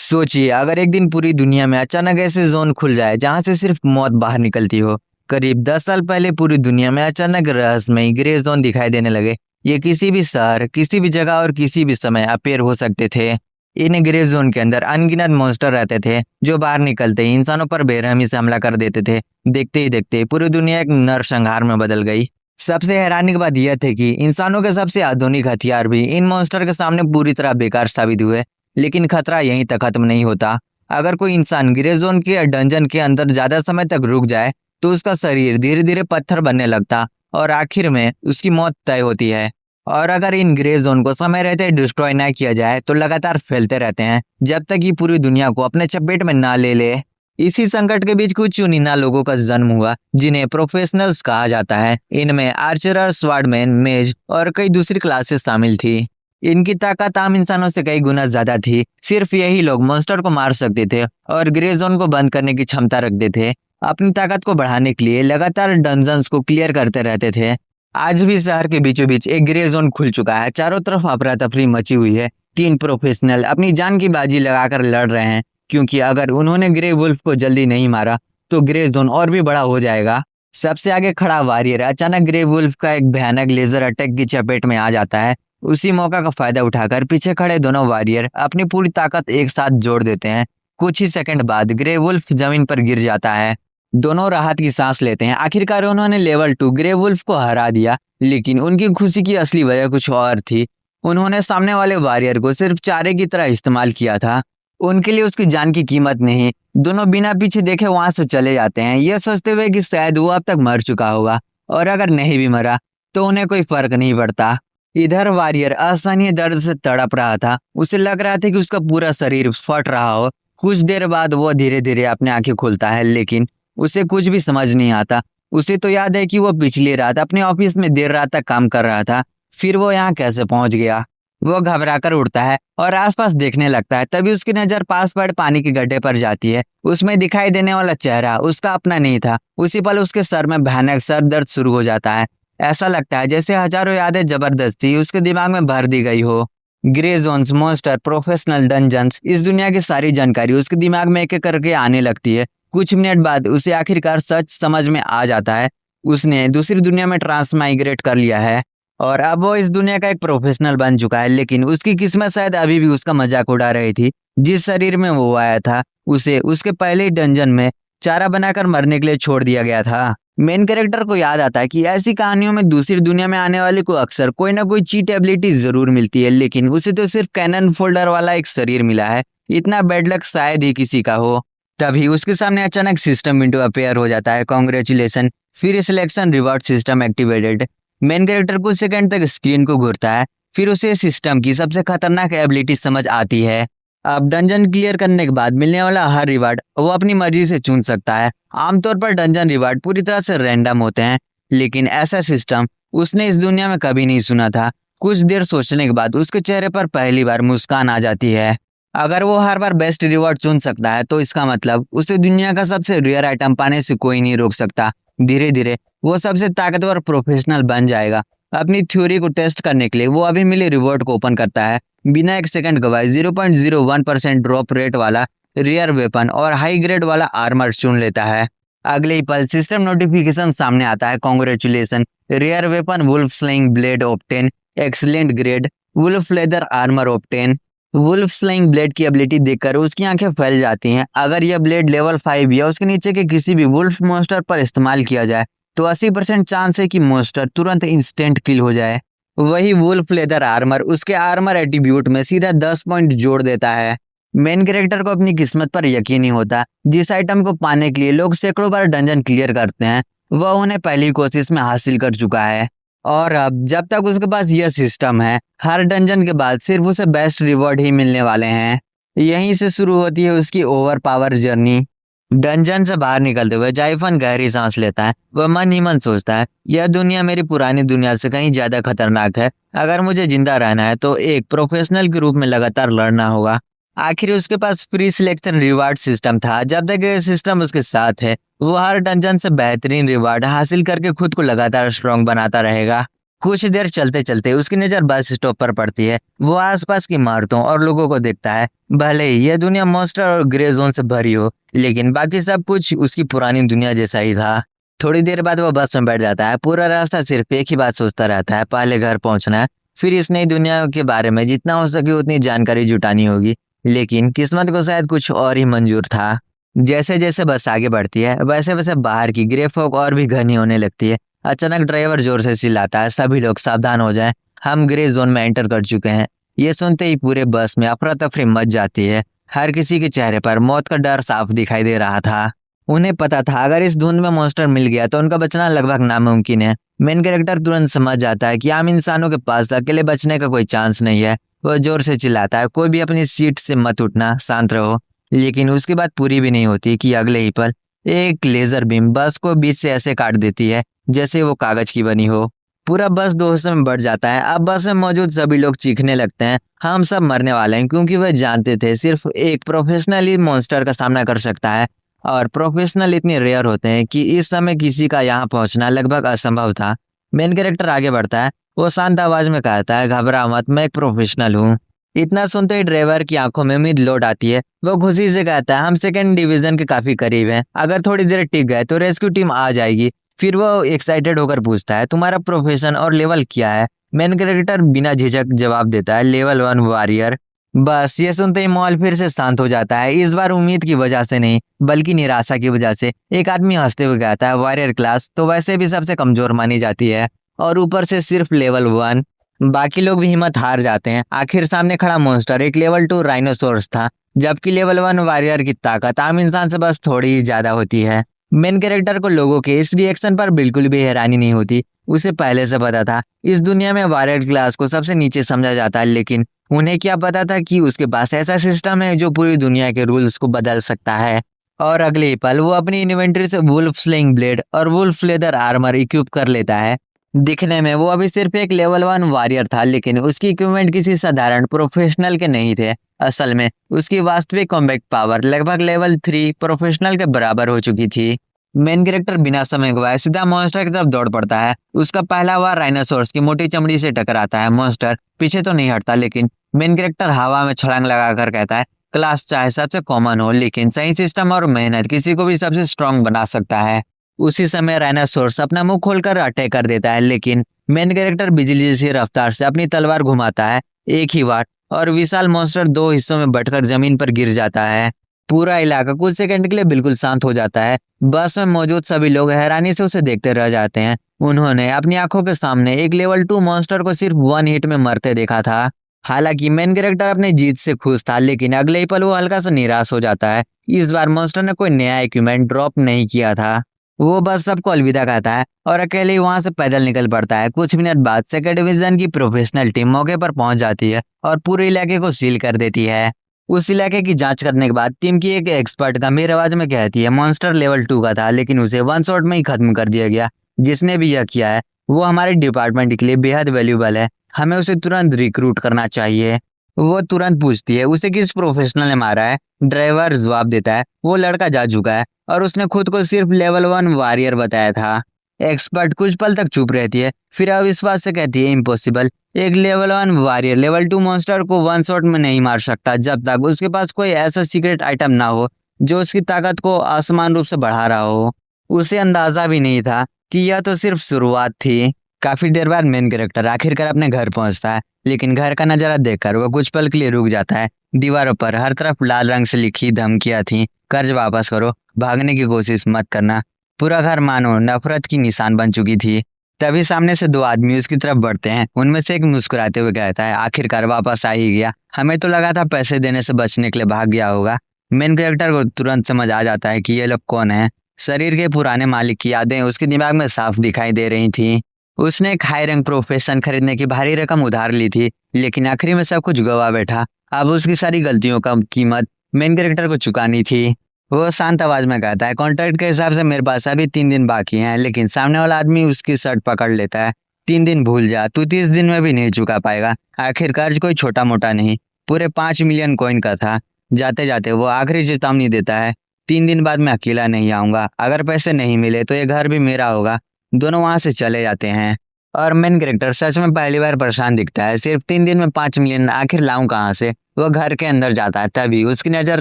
सोचिए अगर एक दिन पूरी दुनिया में अचानक ऐसे जोन खुल जाए जहां से सिर्फ मौत बाहर निकलती हो। करीब 10 साल पहले पूरी दुनिया में अचानक रहस्यमयी ग्रे जोन दिखाई देने लगे। ये किसी भी शहर, किसी भी जगह और किसी भी समय अपेयर हो सकते थे। इन ग्रे जोन के अंदर अनगिनत मॉन्स्टर रहते थे जो बाहर निकलते ही इंसानों पर बेरहमी से हमला कर देते थे। देखते ही देखते पूरी दुनिया एक नरसंहार में बदल गई। सबसे हैरानी की बात यह थी कि इंसानों के सबसे आधुनिक हथियार भी इन मॉन्स्टर के सामने पूरी तरह बेकार साबित हुए। लेकिन खतरा यहीं तक खत्म नहीं होता। अगर कोई इंसान ग्रे जोन के डंजन के अंदर ज्यादा समय तक रुक जाए तो उसका शरीर धीरे धीरे पत्थर बनने लगता और आखिर में उसकी मौत तय होती है। और अगर इन ग्रे जोन को समय रहते डिस्ट्रॉय ना किया जाए तो लगातार फैलते रहते हैं जब तक ये पूरी दुनिया को अपने चपेट में ना ले ले। इसी संकट के बीच कुछ चुनिंदा लोगों का जन्म हुआ जिन्हें प्रोफेशनल्स कहा जाता है। इनमें आर्चरर, स्वॉर्डमैन, मेज और कई दूसरी क्लासेस शामिल थी। इनकी ताकत आम इंसानों से कई गुना ज्यादा थी। सिर्फ यही लोग मॉन्स्टर को मार सकते थे और ग्रे जोन को बंद करने की क्षमता रखते थे। अपनी ताकत को बढ़ाने के लिए लगातार डंजन्स को क्लियर करते रहते थे। आज भी शहर के बीचों बीच एक ग्रे जोन खुल चुका है। चारों तरफ अफरा तफरी मची हुई है। 3 प्रोफेशनल अपनी जान की बाजी लगाकर लड़ रहे हैं क्योंकि अगर उन्होंने ग्रे वुल्फ को जल्दी नहीं मारा तो ग्रे जोन और भी बड़ा हो जाएगा। सबसे आगे खड़ा वॉरियर अचानक ग्रे वुल्फ का एक भयानक लेजर अटैक की चपेट में आ जाता है। उसी मौका का फायदा उठाकर पीछे खड़े दोनों वॉरियर अपनी पूरी ताकत एक साथ जोड़ देते हैं। कुछ ही सेकंड बाद ग्रे वुल्फ जमीन पर गिर जाता है। दोनों राहत की सांस लेते हैं। आखिरकार उन्होंने लेवल 2 ग्रे वुल्फ को हरा दिया। लेकिन उनकी खुशी की असली वजह कुछ और थी। उन्होंने सामने वाले वॉरियर को सिर्फ चारे की तरह इस्तेमाल किया था। उनके लिए उसकी जान की कीमत नहीं। दोनों बिना पीछे देखे वहां से चले जाते हैं, यह सोचते हुए कि शायद वो अब तक मर चुका होगा और अगर नहीं भी मरा तो उन्हें कोई फर्क नहीं पड़ता। इधर वॉरियर असहनीय दर्द से तड़प रहा था। उसे लग रहा था कि उसका पूरा शरीर फट रहा हो। कुछ देर बाद वो धीरे धीरे अपनी आंखें खोलता है लेकिन उसे कुछ भी समझ नहीं आता। उसे तो याद है कि वो पिछली रात अपने ऑफिस में देर रात तक काम कर रहा था। फिर वो यहाँ कैसे पहुंच गया। वो घबराकर उठता है और आसपास देखने लगता है। तभी उसकी नजर पास पड़े पानी के गड्ढे पर जाती है। उसमें दिखाई देने वाला चेहरा उसका अपना नहीं था। उसी पल उसके सर में भयानक सर दर्द शुरू हो जाता है। ऐसा लगता है जैसे हजारों यादें जबरदस्ती उसके दिमाग में भर दी गई हो। Grey zones, monster, professional dungeons, इस दुनिया की सारी जानकारी उसके दिमाग में एक एक करके आने लगती है। कुछ मिनट बाद उसे आखिरकार सच समझ में आ जाता है। उसने दूसरी दुनिया में ट्रांसमाइग्रेट कर लिया है और अब वो इस दुनिया का एक प्रोफेशनल बन चुका है। लेकिन उसकी किस्मत शायद अभी भी उसका मजाक उड़ा रही थी। जिस शरीर में वो आया था उसे उसके पहले ही डंजन में चारा बनाकर मरने के लिए छोड़ दिया गया था। मेन कैरेक्टर को याद आता है कि ऐसी कहानियों में दूसरी दुनिया में आने वाले को अक्सर कोई ना कोई चीट एबिलिटी जरूर मिलती है, लेकिन उसे तो सिर्फ कैनन फोल्डर वाला एक शरीर मिला है। इतना बैड लक शायद ही किसी का हो। तभी उसके सामने अचानक सिस्टम विंडो अपेयर हो जाता है। कांग्रेचुलेशन, फिर selection reward system activated. Main character कुछ सेकंड तक स्क्रीन को घूरता है। फिर उसे सिस्टम की सबसे खतरनाक एबिलिटी समझ आती है। अब डंजन क्लियर करने के बाद मिलने वाला हर रिवार्ड वो अपनी मर्जी से चुन सकता है। आमतौर पर डंजन रिवार्ड पूरी तरह से रैंडम होते हैं, लेकिन ऐसा सिस्टम उसने इस दुनिया में कभी नहीं सुना था। कुछ देर सोचने के बाद उसके चेहरे पर पहली बार मुस्कान आ जाती है। अगर वो हर बार बेस्ट रिवॉर्ड चुन सकता है तो इसका मतलब उसे दुनिया का सबसे रेयर आइटम पाने से कोई नहीं रोक सकता। धीरे धीरे वो सबसे ताकतवर प्रोफेशनल बन जाएगा। अपनी थ्योरी को टेस्ट करने के लिए वो अभी मिले रिवॉर्ड को ओपन करता है। बिना एक सेकंड गवाए 0.01% ड्रॉप रेट वाला रेयर वेपन और हाई ग्रेड वाला आर्मर चुन लेता है। अगले ही पल सिस्टम नोटिफिकेशन सामने आता है। Congratulation, rare weapon wolf slaying blade obtain, excellent grade wolf leather armour obtain. Wolf slaying blade की एबिलिटी देखकर उसकी आंखें फैल जाती हैं। अगर यह ब्लेड लेवल 5 या उसके नीचे के किसी भी वुल्फ मॉन्स्टर पर इस्तेमाल किया जाए तो 80% चांस है कि मॉन्स्टर तुरंत इंस्टेंट किल हो जाए। वही वुल्फ लेदर आर्मर उसके आर्मर एट्रीब्यूट में सीधा 10 पॉइंट जोड़ देता है। मेन कैरेक्टर को अपनी किस्मत पर यकीन नहीं होता। जिस आइटम को पाने के लिए लोग सैकड़ों बार डंजन क्लियर करते हैं वह उन्हें पहली कोशिश में हासिल कर चुका है। और अब जब तक उसके पास यह सिस्टम है, हर डंजन के बाद सिर्फ उसे बेस्ट रिवॉर्ड ही मिलने वाले हैं। यहीं से शुरू होती है उसकी ओवर पावर जर्नी। डंजन से बाहर निकलते हुए जाइफन गहरी सांस लेता है। वह मन ही मन सोचता है, यह दुनिया मेरी पुरानी दुनिया से कहीं ज्यादा खतरनाक है। अगर मुझे जिंदा रहना है तो एक प्रोफेशनल के रूप में लगातार लड़ना होगा। आखिर उसके पास प्री सिलेक्शन रिवार्ड सिस्टम था। जब तक यह सिस्टम उसके साथ है वो हर डंजन से बेहतरीन रिवार्ड हासिल करके खुद को लगातार स्ट्रॉन्ग बनाता रहेगा। कुछ देर चलते चलते उसकी नजर बस स्टॉप पर पड़ती है। वो आसपास की इमारतों और लोगों को देखता है। भले ही यह दुनिया मॉन्स्टर और ग्रे जोन से भरी हो, लेकिन बाकी सब कुछ उसकी पुरानी दुनिया जैसा ही था। थोड़ी देर बाद वो बस में बैठ जाता है। पूरा रास्ता सिर्फ एक ही बात सोचता रहता है, पहले घर पहुंचना है, फिर इस नई दुनिया के बारे में जितना हो सके उतनी जानकारी जुटानी होगी। लेकिन किस्मत को शायद कुछ और ही मंजूर था। जैसे जैसे बस आगे बढ़ती है, वैसे वैसे बाहर की ग्रे फॉग और भी घनी होने लगती है। अचानक ड्राइवर जोर से चिल्लाता है, सभी लोग सावधान हो जाएं, हम ग्रे जोन में एंटर कर चुके हैं। ये सुनते ही पूरे बस में अफरा तफरी मच जाती है। हर किसी के चेहरे पर मौत का डर साफ दिखाई दे रहा था। उन्हें पता था अगर इस धुंध में मॉन्स्टर मिल गया तो उनका बचना लगभग नामुमकिन है। मेन कैरेक्टर तुरंत समझ जाता है कि आम इंसानों के पास अकेले बचने का कोई चांस नहीं है। वो जोर से चिल्लाता है, कोई भी अपनी सीट से मत उठना, शांत रहो। लेकिन उसकी बात पूरी भी नहीं होती कि अगले ही पल एक लेजर बीम बस को बीच से ऐसे काट देती है जैसे वो कागज की बनी हो। पूरा बस दो हिस्सों में बढ़ जाता है। अब बस में मौजूद सभी लोग चीखने लगते हैं, हम सब मरने वाले हैं, क्योंकि वह जानते थे सिर्फ एक प्रोफेशनल ही मॉन्स्टर का सामना कर सकता है। और प्रोफेशनल इतने रेयर होते हैं कि इस समय किसी का यहाँ पहुंचना लगभग असंभव था। मेन कैरेक्टर आगे बढ़ता है। वो शांत आवाज में कहता है, घबरा मत, मैं एक प्रोफेशनल हूँ। इतना सुनते ही ड्राइवर की आंखों में उम्मीद लौट आती है। वो खुशी से कहता है, हम सेकंड डिवीजन के काफी करीब हैं, अगर थोड़ी देर टिक गए तो रेस्क्यू टीम आ जाएगी। फिर वो एक्साइटेड होकर पूछता है, तुम्हारा प्रोफेशन और लेवल क्या है? मेन कैरेक्टर बिना झिझक जवाब देता है, लेवल 1 वॉरियर। बस ये सुनते ही माहौल फिर से शांत हो जाता है। इस बार उम्मीद की वजह से नहीं, बल्कि निराशा की वजह से। एक आदमी हंसते हुए कहता है, वॉरियर क्लास तो वैसे भी सबसे कमजोर मानी जाती है, और ऊपर से सिर्फ लेवल 1। बाकी लोग भी हिम्मत हार जाते हैं। आखिर सामने खड़ा मॉन्स्टर एक लेवल 2 राइनोसोरस था, जबकि लेवल 1 वॉरियर की ताकत आम इंसान से बस थोड़ी ही ज्यादा होती है। मेन कैरेक्टर को लोगों के इस रिएक्शन पर बिल्कुल भी हैरानी नहीं होती। उसे पहले से पता था इस दुनिया में वॉरियर क्लास को सबसे नीचे समझा जाता है, लेकिन उन्हें क्या पता था कि उसके पास ऐसा सिस्टम है जो पूरी दुनिया के रूल्स को बदल सकता है। और अगले ही पल वो अपनी इन्वेंटरी से वुल्फ स्लिंग ब्लेड और वुल्फ लेदर आर्मर इक्विप कर लेता है। दिखने में वो अभी सिर्फ एक लेवल 1 वॉरियर था, लेकिन उसकी इक्विपमेंट किसी साधारण प्रोफेशनल के नहीं थे। असल में उसकी वास्तविक कॉम्बैट पावर लगभग लेवल 3 प्रोफेशनल के बराबर हो चुकी थी। मेन कैरेक्टर बिना समय गवाए सीधा मॉन्स्टर की तरफ दौड़ पड़ता है। उसका पहला वार राइनोसोरस की मोटी चमड़ी से टकराता है। मॉन्स्टर पीछे तो नहीं हटता, लेकिन मेन कैरेक्टर हवा में छलांग लगाकर कहता है, क्लास चाहे सबसे कॉमन हो, लेकिन सही सिस्टम और मेहनत किसी को भी सबसे स्ट्रांग बना सकता है। उसी समय राइनोसोरस अपना मुंह खोलकर अटैक कर देता है, लेकिन मेन कैरेक्टर बिजली जैसी रफ्तार से अपनी तलवार घुमाता है एक ही बार, और विशाल मॉन्स्टर दो हिस्सों में बंटकर जमीन पर गिर जाता है। पूरा इलाका कुछ सेकंड के लिए बिल्कुल शांत हो जाता है। बस में मौजूद सभी लोग हैरानी से उसे देखते रह जाते हैं। उन्होंने अपनी आंखों के सामने एक लेवल 2 मॉन्स्टर को सिर्फ 1 हिट में मरते देखा था। हालांकि मेन कैरेक्टर अपनी जीत से खुश था, लेकिन अगले ही पल वो हल्का सा निराश हो जाता है। इस बार मॉन्स्टर ने कोई नया इक्विपमेंट ड्रॉप नहीं किया था। वो बस सबको अलविदा कहता है और अकेले ही वहां से पैदल निकल पड़ता है। कुछ मिनट बाद सेकंड डिवीजन की प्रोफेशनल टीम मौके पर पहुंच जाती है और पूरे इलाके को सील कर देती है। उस इलाके की जांच करने के बाद टीम की एक एक्सपर्ट गंभीर आवाज में कहती है, मॉन्स्टर लेवल 2 का था, लेकिन उसे 1 शॉट में ही खत्म कर दिया गया। जिसने भी यह किया है वो हमारे डिपार्टमेंट के लिए बेहद वैल्यूबल है, हमें उसे तुरंत रिक्रूट करना चाहिए। वो तुरंत पूछती है, उसे किस प्रोफेशनल ने मारा है? ड्राइवर जवाब देता है, वो लड़का जा चुका है और उसने खुद को सिर्फ लेवल 1 वॉरियर बताया था। एक्सपर्ट कुछ पल तक चुप रहती है, फिर अविश्वास से कहती है, इम्पॉसिबल। एक लेवल 1 वॉरियर लेवल 2 मॉन्स्टर को 1 शॉट में नहीं मार सकता जब तक उसके पास कोई ऐसा सीक्रेट आइटम ना हो जो उसकी ताकत को असमान रूप से बढ़ा रहा हो। उसे अंदाजा भी नहीं था कि यह तो सिर्फ शुरुआत थी। काफी देर बाद मेन कैरेक्टर आखिरकार अपने घर पहुंचता है, लेकिन घर का नजारा देखकर वो कुछ पल के लिए रुक जाता है। दीवारों पर हर तरफ लाल रंग से लिखी धमकियां थी, कर्ज वापस करो, भागने की कोशिश मत करना। पूरा घर मानो नफरत की निशान बन चुकी थी। तभी सामने से 2 आदमी उसकी तरफ बढ़ते हैं। उनमें से एक मुस्कुराते हुए कहता है, आखिरकार वापस आ ही गया, हमें तो लगा था पैसे देने से बचने के लिए भाग गया होगा। मेन कैरेक्टर को तुरंत समझ आ जाता है कि ये लोग कौन है। शरीर के पुराने मालिक की यादें उसके दिमाग में साफ दिखाई दे रही थी। उसने एक हाई रैंक प्रोफेशन खरीदने की भारी रकम उधार ली थी, लेकिन आखिरी में सब कुछ गवा बैठा। अब उसकी सारी गलतियों का कीमत मेन कैरेक्टर को चुकानी थी। वो शांत आवाज में कहता है, कॉन्ट्रैक्ट के हिसाब से मेरे पास अभी 3 दिन बाकी हैं, लेकिन सामने वाला आदमी उसकी शर्ट पकड़ लेता है। 3 दिन भूल जा, तू 30 दिन में भी नहीं चुका पाएगा। आखिर कर्ज कोई छोटा मोटा नहीं, पूरे 5 मिलियन कॉइन का था। जाते जाते वो आखिरी चेतावनी देता है, 3 दिन बाद मैं अकेला नहीं आऊंगा, अगर पैसे नहीं मिले तो ये घर भी मेरा होगा। दोनों वहां से चले जाते हैं। और मेन कैरेक्टर सच में पहली बार परेशान दिखता है। सिर्फ 3 दिन में 5 मिलियन आखिर लाऊं कहाँ से। वो घर के अंदर जाता है, तभी उसकी नजर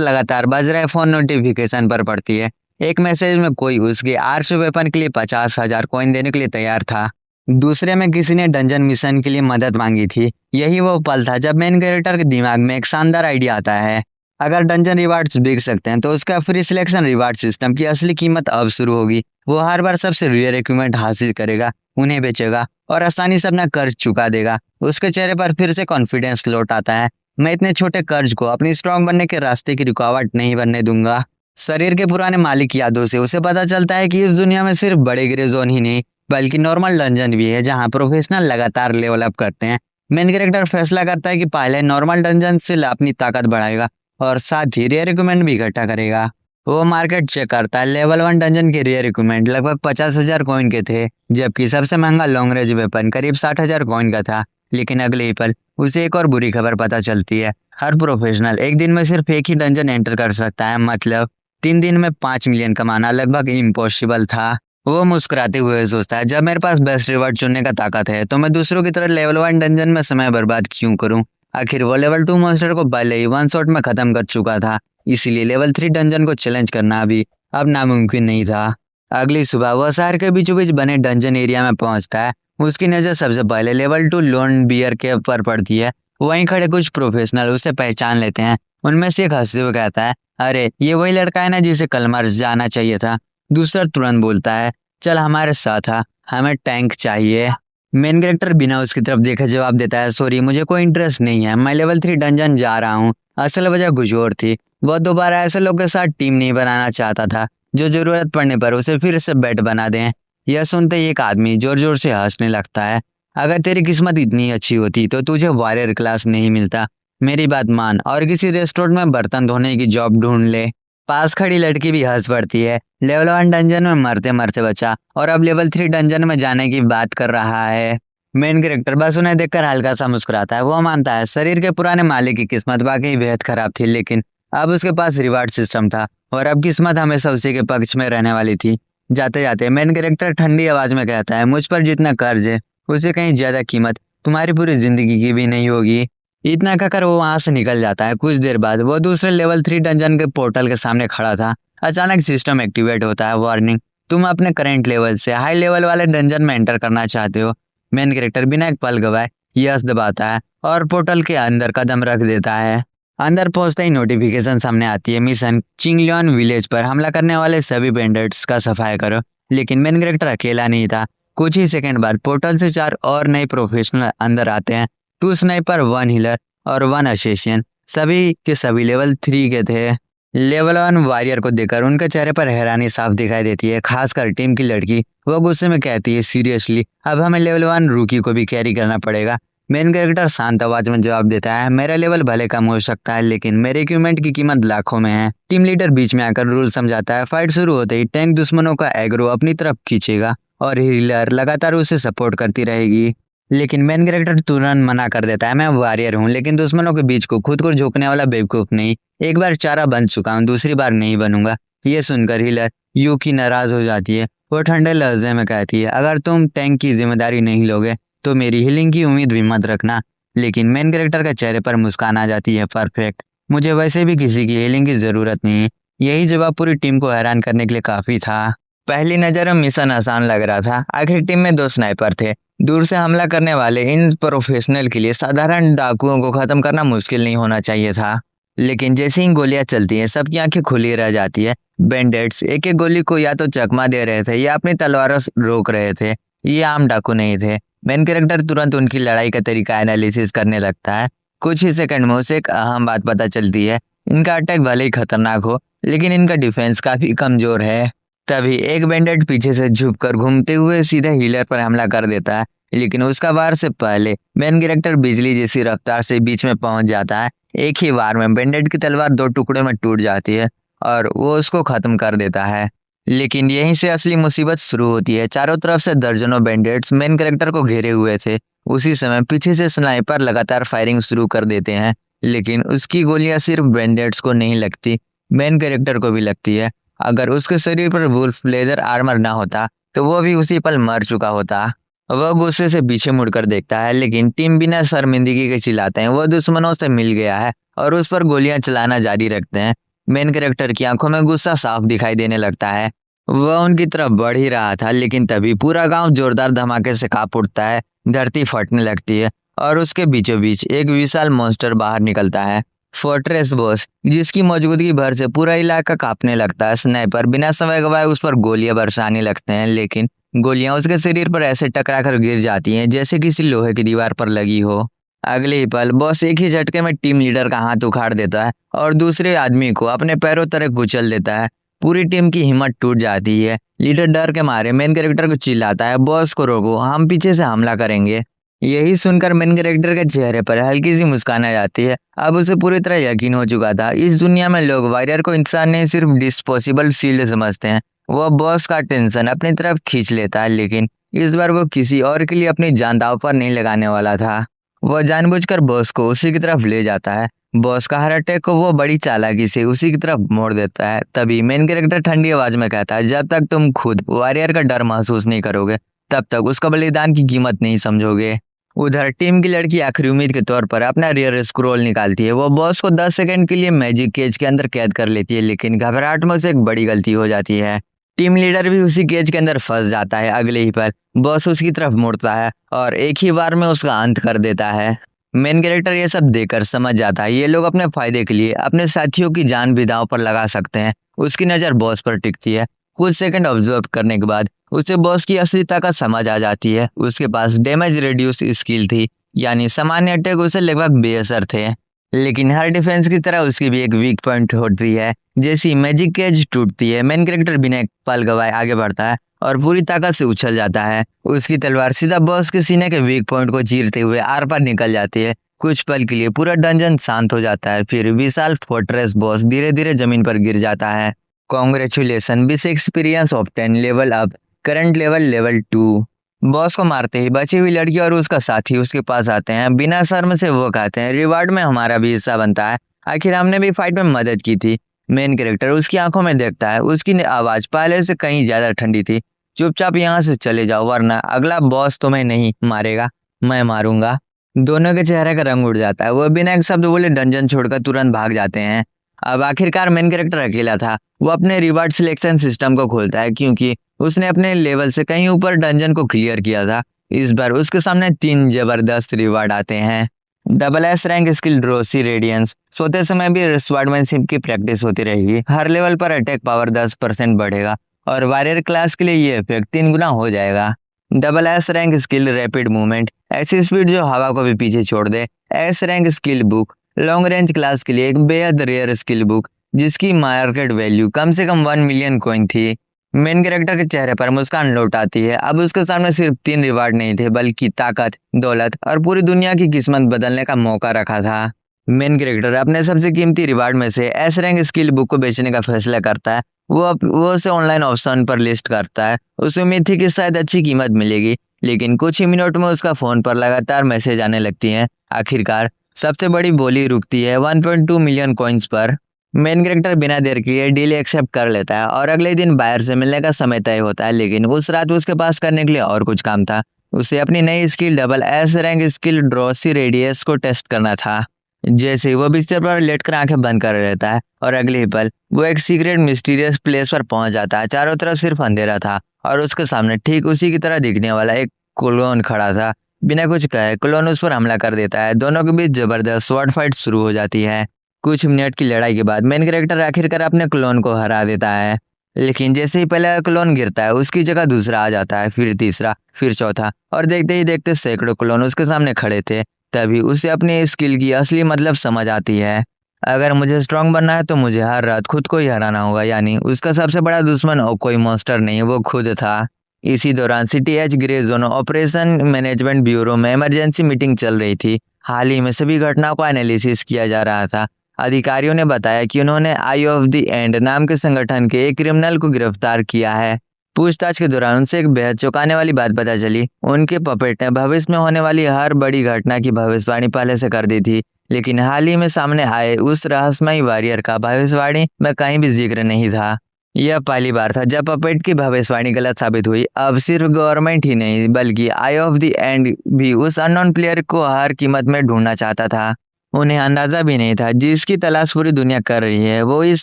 लगातार बज रहे फोन नोटिफिकेशन पर पड़ती है। एक मैसेज में कोई उसके आर्च वेपन के लिए 50,000 कॉइन देने के लिए तैयार था। दूसरे में किसी ने डंजन मिशन के लिए मदद मांगी थी। यही वो पल था जब मेन कैरेक्टर के दिमाग में एक शानदार आइडिया आता है। अगर डंजन रिवार्ड्स बिक सकते हैं तो उसका फ्री सिलेक्शन रिवार्ड सिस्टम की असली कीमत अब शुरू होगी। वो हर बार सबसे रेयर इक्विपमेंट हासिल करेगा, उन्हें बेचेगा और आसानी से अपना कर्ज चुका देगा। उसके चेहरे पर फिर से कॉन्फिडेंस लौट आता है। मैं इतने छोटे कर्ज को अपनी स्ट्रांग बनने के रास्ते की रुकावट नहीं बनने दूंगा। शरीर के पुराने मालिक की यादों से उसे पता चलता है कि इस दुनिया में सिर्फ बड़े ग्रे जोन ही नहीं बल्कि नॉर्मल डंजन भी है जहां प्रोफेशनल लगातार लेवल अप करते हैं। मेन कैरेक्टर फैसला करता है कि पहले नॉर्मल डंजन से अपनी ताकत बढ़ाएगा और साथ ही रेयर इक्विपमेंट भी इकट्ठा करेगा। वो मार्केट चेक करता है। लेवल 1 डंजन के रेयर इक्विपमेंट लगभग 50,000 कॉइन के थे, जबकि सबसे महंगा लॉन्ग रेंज वेपन करीब 60,000 कॉइन का था। लेकिन अगले ही पल उसे एक और बुरी खबर पता चलती है। हर प्रोफेशनल एक दिन में सिर्फ एक ही डंजन एंटर कर सकता है, मतलब 3 दिन में 5 मिलियन कमाना लगभग इम्पॉसिबल था। वो मुस्कुराते हुए सोचता है, जब मेरे पास बेस्ट रिवॉर्ड चुनने का ताकत है तो मैं दूसरों की तरह लेवल 1 डंजन में समय बर्बाद क्यों करूं। आखिर वो लेवल 2 मॉन्स्टर को पहले ही वन शॉट में खत्म कर चुका था, इसीलिए लेवल 3 डंजन को चैलेंज करना भी अब नामुमकिन नहीं था। अगली सुबह वह शहर के बीचों बीच बने डंजन एरिया में पहुंचता है। उसकी नजर सबसे पहले लेवल 2 लोन बियर के पर पड़ती है। वहीं खड़े कुछ प्रोफेशनल उसे पहचान लेते हैं। उनमें से एक हंसते हुए कहता है, अरे ये वही लड़का है ना जिसे कल मर जाना चाहिए था। दूसरा तुरंत बोलता है, चल हमारे साथ आ, हमें टैंक चाहिए। मेन कैरेक्टर बिना उसकी तरफ देखे जवाब देता है, सॉरी मुझे कोई इंटरेस्ट नहीं है, मैं लेवल 3 डंजन जा रहा हूँ। असल वजह कुछ और थी। वह दोबारा ऐसे लोग के साथ टीम नहीं बनाना चाहता था जो जरूरत पड़ने पर उसे फिर से बेट बना दें। यह सुनते ही एक आदमी जोर जोर से हंसने लगता है। अगर तेरी किस्मत इतनी अच्छी होती तो तुझे वॉरियर क्लास नहीं मिलता। मेरी बात मान और किसी रेस्टोरेंट में बर्तन धोने की जॉब ढूंढ ले। पास खड़ी लड़की भी हंस पड़ती है। लेवल 1 डंजन में मरते मरते बचा और अब लेवल 3 डंजन में जाने की बात कर रहा है। मेन कैरेक्टर बस उन्हें देखकर हल्का सा मुस्कुराता है। वो मानता है शरीर के पुराने मालिक की किस्मत वाकई बेहद खराब थी, लेकिन अब उसके पास रिवार्ड सिस्टम था और अब किस्मत हमेशा उसी के पक्ष में रहने वाली थी। जाते जाते मेन कैरेक्टर ठंडी आवाज में कहता है, मुझ पर जितना कर्ज है उससे कहीं ज्यादा कीमत तुम्हारी पूरी जिंदगी की भी नहीं होगी। इतना कहकर वो वहां से निकल जाता है। कुछ देर बाद वो दूसरे लेवल 3 डंजन के पोर्टल के सामने खड़ा था। अचानक सिस्टम एक्टिवेट होता है, वार्निंग, तुम अपने करंट लेवल से हाई लेवल वाले डंजन में एंटर करना चाहते हो। मेन कैरेक्टर बिना एक पल गवाए यस दबाता है और पोर्टल के अंदर कदम रख देता है। अंदर पहुंचते ही नोटिफिकेशन सामने आती है, मिशन चिंगलियन विलेज पर हमला करने वाले सभी बैंडिट्स का सफाया करो। लेकिन मेन कैरेक्टर अकेला नहीं था। कुछ ही सेकंड बाद पोर्टल से 4 और नए प्रोफेशनल अंदर आते हैं। 2 स्नाइपर, 1 हीलर और 1 असेसियन, सभी के सभी लेवल 3 के थे। लेवल 1 वॉरियर को देखकर उनके चेहरे पर हैरानी साफ दिखाई देती है, खासकर टीम की लड़की। वो गुस्से में कहती है, सीरियसली अब हमें लेवल 1 रूकी को भी कैरी करना पड़ेगा। मेन कैरेक्टर शांत आवाज में जवाब देता है, मेरा लेवल भले कम हो सकता है लेकिन मेरे इक्विपमेंट की कीमत लाखों में है। टीम लीडर बीच में आकर रूल समझाता है। फाइट शुरू होते ही टैंक दुश्मनों का एग्रो अपनी तरफ खींचेगा और हीलर लगातार उसे सपोर्ट करती रहेगी। लेकिन मेन कैरेक्टर तुरंत मना कर देता है, मैं वॉरियर हूँ लेकिन दुश्मनों के बीच को खुद को झोंकने वाला बेवकूफ नहीं। एक बार चारा बन चुका हूँ, दूसरी बार नहीं बनूंगा। ये सुनकर हीलर यूकी नाराज हो जाती है। वो ठंडे लहजे में कहती है, अगर तुम टैंक की जिम्मेदारी नहीं लोगे तो मेरी हीलिंग की उम्मीद भी मत रखना। लेकिन मेन कैरेक्टर के चेहरे पर मुस्कान आ जाती है, परफेक्ट, मुझे वैसे भी किसी की हीलिंग की जरूरत नहीं है। यही जवाब पूरी टीम को हैरान करने के लिए काफी था। पहली नजर में मिशन आसान लग रहा था। आखिर टीम में 2 स्नाइपर थे। दूर से हमला करने वाले इन प्रोफेशनल के लिए साधारण डाकुओं को खत्म करना मुश्किल नहीं होना चाहिए था। लेकिन जैसे ही गोलियां चलती हैं सबकी आंखें खुली रह जाती है। बैंडिट्स एक एक गोली को या तो चकमा दे रहे थे या अपनी तलवारों से रोक रहे थे। ये आम डाकू नहीं थे। मेन कैरेक्टर तुरंत उनकी लड़ाई का तरीका एनालिसिस करने लगता है। कुछ ही सेकंड में उसे एक अहम बात पता चलती है, इनका अटैक भले ही खतरनाक हो लेकिन इनका डिफेंस काफी कमजोर है। तभी एक बैंडिट पीछे से झुककर घूमते हुए सीधे हीलर पर हमला कर देता है, लेकिन उसका वार से पहले मेन कैरेक्टर बिजली जैसी रफ्तार से बीच में पहुंच जाता है। एक ही वार में बैंडिट की तलवार 2 टुकड़ों में टूट जाती है और वो उसको खत्म कर देता है। लेकिन यहीं से असली मुसीबत शुरू होती है। चारों तरफ से दर्जनों बैंडिट्स मेन कैरेक्टर को घेरे हुए थे। उसी समय पीछे से स्नाइपर लगातार फायरिंग शुरू कर देते हैं, लेकिन उसकी गोलियां सिर्फ बैंडिट्स को नहीं लगती, मेन कैरेक्टर को भी लगती है। अगर उसके शरीर पर वुल्फ लेदर आर्मर ना होता तो वो भी उसी पल मर चुका होता। वह गुस्से से पीछे मुड़कर देखता है, लेकिन टीम बिना शर्मिंदगी के चिल्लाते हैं वह दुश्मनों से मिल गया है और उस पर गोलियां चलाना जारी रखते हैं। मेन कैरेक्टर की आंखों में गुस्सा साफ दिखाई देने लगता है। वह उनकी तरफ बढ़ ही रहा था, लेकिन तभी पूरा गांव जोरदार धमाके से कांप उठता है। धरती फटने लगती है और उसके बीचों बीच एक विशाल मॉन्स्टर बाहर निकलता है। फोर्ट्रेस बॉस, जिसकी मौजूदगी भर से पूरा इलाका कांपने लगता है। स्नाइपर बिना समय गवाए उस पर गोलियां बरसाने लगते हैं, लेकिन गोलियां उसके शरीर पर ऐसे टकरा कर गिर जाती हैं जैसे किसी लोहे की दीवार पर लगी हो। अगले ही पल बॉस एक ही झटके में टीम लीडर का हाथ उखाड़ देता है और दूसरे आदमी को अपने पैरों तले कुचल देता है। पूरी टीम की हिम्मत टूट जाती है। लीडर डर के मारे मेन कैरेक्टर को चिल्लाता है, बॉस को रोको, हम पीछे से हमला करेंगे। यही सुनकर मेन कैरेक्टर के चेहरे पर हल्की सी मुस्कान आ जाती है। अब उसे पूरी तरह यकीन हो चुका था, इस दुनिया में लोग वॉरियर को इंसान नहीं सिर्फ डिस्पोजेबल शील्ड समझते हैं। वह बॉस का टेंशन अपनी तरफ खींच लेता है, लेकिन इस बार वो किसी और के लिए अपनी जान दांव पर नहीं लगाने वाला था। वह जानबूझकर बॉस को उसी की तरफ ले जाता है। बॉस का हर अटैक को वो बड़ी चालाकी से उसी की तरफ मोड़ देता है। तभी मेन कैरेक्टर ठंडी आवाज में कहता है, जब तक तुम खुद वॉरियर का डर महसूस नहीं करोगे तब तक उसका बलिदान की कीमत नहीं समझोगे। उधर टीम की लड़की आखिरी उम्मीद के तौर पर अपना रियर स्क्रॉल निकालती है। वो बॉस को 10 सेकंड के लिए मैजिक केज के अंदर कैद कर लेती है, लेकिन घबराहट में उसे एक बड़ी गलती हो जाती है। टीम लीडर भी उसी केज के अंदर फंस जाता है। अगले ही पल बॉस उसकी तरफ मुड़ता है और एक ही बार में उसका अंत कर देता है। मेन कैरेक्टर ये सब देखकर समझ जाता है ये लोग अपने फायदे के लिए अपने साथियों की जान भी दांव पर लगा सकते हैं। उसकी नजर बॉस पर टिकती है। कुछ सेकंड ऑब्जर्व करने के बाद उसे बॉस की असली ताकत समझ आ जाती है। उसके पास डैमेज रिड्यूस स्किल थी, यानी सामान्य अटैक उसे लगभग बेअसर थे। लेकिन हर डिफेंस की तरह उसकी भी एक वीक पॉइंट होती है। जैसी मैजिक केज टूटती है, मेन कैरेक्टर बिना एक पल गवाए आगे बढ़ता है और पूरी ताकत से उछल जाता है। उसकी तलवार सीधा बॉस के सीने के वीक पॉइंट को चीरते हुए आर पार निकल जाती है। कुछ पल के लिए पूरा डंजन शांत हो जाता है। फिर विशाल फोर्ट्रेस बॉस धीरे धीरे जमीन पर गिर जाता है। Congratulation, wish experience of 10 level up, current level level 2। Boss को मारते ही बची हुई लड़की और उसका साथी उसके पास आते हैं। बिना शर्म से वो कहते हैं, रिवार्ड में हमारा भी हिस्सा बनता है, आखिर हमने भी फाइट में मदद की थी। मेन कैरेक्टर उसकी आंखों में देखता है। उसकी आवाज पहले से कहीं ज्यादा ठंडी थी। चुपचाप यहाँ से चले जाओ, वरना अगला बॉस तुम्हें नहीं मारेगा, मैं मारूंगा। दोनों के चेहरे का रंग उड़ जाता है। वो बिना एक शब्द बोले डंजन छोड़कर तुरंत भाग जाते हैं। अब आखिरकार मेन कैरेक्टर अकेला था। वो अपने रिवार्ड सिलेक्शन सिस्टम को खोलता है, क्योंकि उसने अपने लेवल से कहीं ऊपर डंजन को क्लियर किया था। इस बार उसके सामने 3 जबरदस्त रिवार्ड आते हैं। Double S rank skill drowsy radiance, सोते समय भी स्वॉर्डमैनशिप की प्रैक्टिस होती रहेगी। हर लेवल पर अटैक पावर 10% बढ़ेगा और वॉरियर क्लास के लिए ये इफेक्ट 3 गुना हो जाएगा। Double S rank skill rapid movement, ऐसी स्पीड जो हवा को भी पीछे छोड़ दे। S rank skill book, long range class के लिए एक बेहद रेयर स्किल बुक जिसकी मार्केट वैल्यू कम से कम 1 मिलियन कॉइन थी। मेन कैरेक्टर के चेहरे पर मुस्कान लौट आती है। अब उसके सामने सिर्फ 3 रिवार्ड नहीं थे, बल्कि ताकत, दौलत और पूरी दुनिया की किस्मत बदलने का मौका रखा था। मेन कैरेक्टर अपने सबसे कीमती रिवार्ड में से एस रैंक स्किल बुक को बेचने का फैसला करता है। वो उसे ऑनलाइन ऑप्शन पर लिस्ट करता है। उसे उम्मीद थी कि शायद अच्छी कीमत मिलेगी, लेकिन कुछ ही मिनट में उसका फोन पर लगातार मैसेज आने लगती हैं। आखिरकार सबसे बड़ी बोली रुकती है 1.2 मिलियन कॉइन्स पर। मेन कैरेक्टर बिना देर किए डील एक्सेप्ट कर लेता है और अगले दिन बायर से मिलने का समय तय होता है। लेकिन उस रात उसके पास करने के लिए और कुछ काम था। उसे अपनी नई skill double S rank skill drowsy radius को टेस्ट करना था। जैसे ही वो बिस्तर पर लेटकर आंखें बंद कर रहता है और अगले ही पल वो एक सीक्रेट मिस्टीरियस प्लेस पर पहुंच जाता है। चारों तरफ सिर्फ अंधेरा था और उसके सामने ठीक उसी की तरह दिखने वाला एक क्लोन खड़ा था। बिना कुछ कहे क्लोन उस पर हमला कर देता है। दोनों के बीच जबरदस्त स्वॉर्ड फाइट शुरू हो जाती है। कुछ मिनट की लड़ाई के बाद मेन कैरेक्टर आखिरकार अपने क्लोन को हरा देता है। लेकिन जैसे ही पहला क्लोन गिरता है उसकी जगह दूसरा आ जाता है, फिर तीसरा, फिर चौथा, और देखते ही देखते सैकड़ों क्लोन उसके सामने खड़े थे। तभी उसे अपनी स्किल की असली मतलब समझ आती है। अगर मुझे स्ट्रांग बनना है तो मुझे हर रात खुद को ही हराना होगा, यानी उसका सबसे बड़ा दुश्मन और कोई मॉन्स्टर नहीं, वो खुद था। इसी दौरान CTH grey zone operation management bureau में इमरजेंसी मीटिंग चल रही थी। हाल ही में सभी घटनाओं का एनालिसिस किया जा रहा था। अधिकारियों ने बताया कि उन्होंने आई ऑफ द एंड नाम के संगठन के एक क्रिमिनल को गिरफ्तार किया है। पूछताछ के दौरान उनसे एक बेहद चौंकाने वाली बात पता चली। उनके पपेट ने भविष्य में होने वाली हर बड़ी घटना की भविष्यवाणी पहले से कर दी थी, लेकिन हाल ही में सामने आए उस रहस्यमयी वॉरियर का भविष्यवाणी में कहीं भी जिक्र नहीं था। यह पहली बार था जब पपेट की भविष्यवाणी गलत साबित हुई। अब सिर्फ गवर्नमेंट ही नहीं बल्कि आई ऑफ द एंड भी उस अननोन प्लेयर को हर कीमत में ढूंढना चाहता था। उन्हें अंदाजा भी नहीं था जिसकी तलाश पूरी दुनिया कर रही है वो इस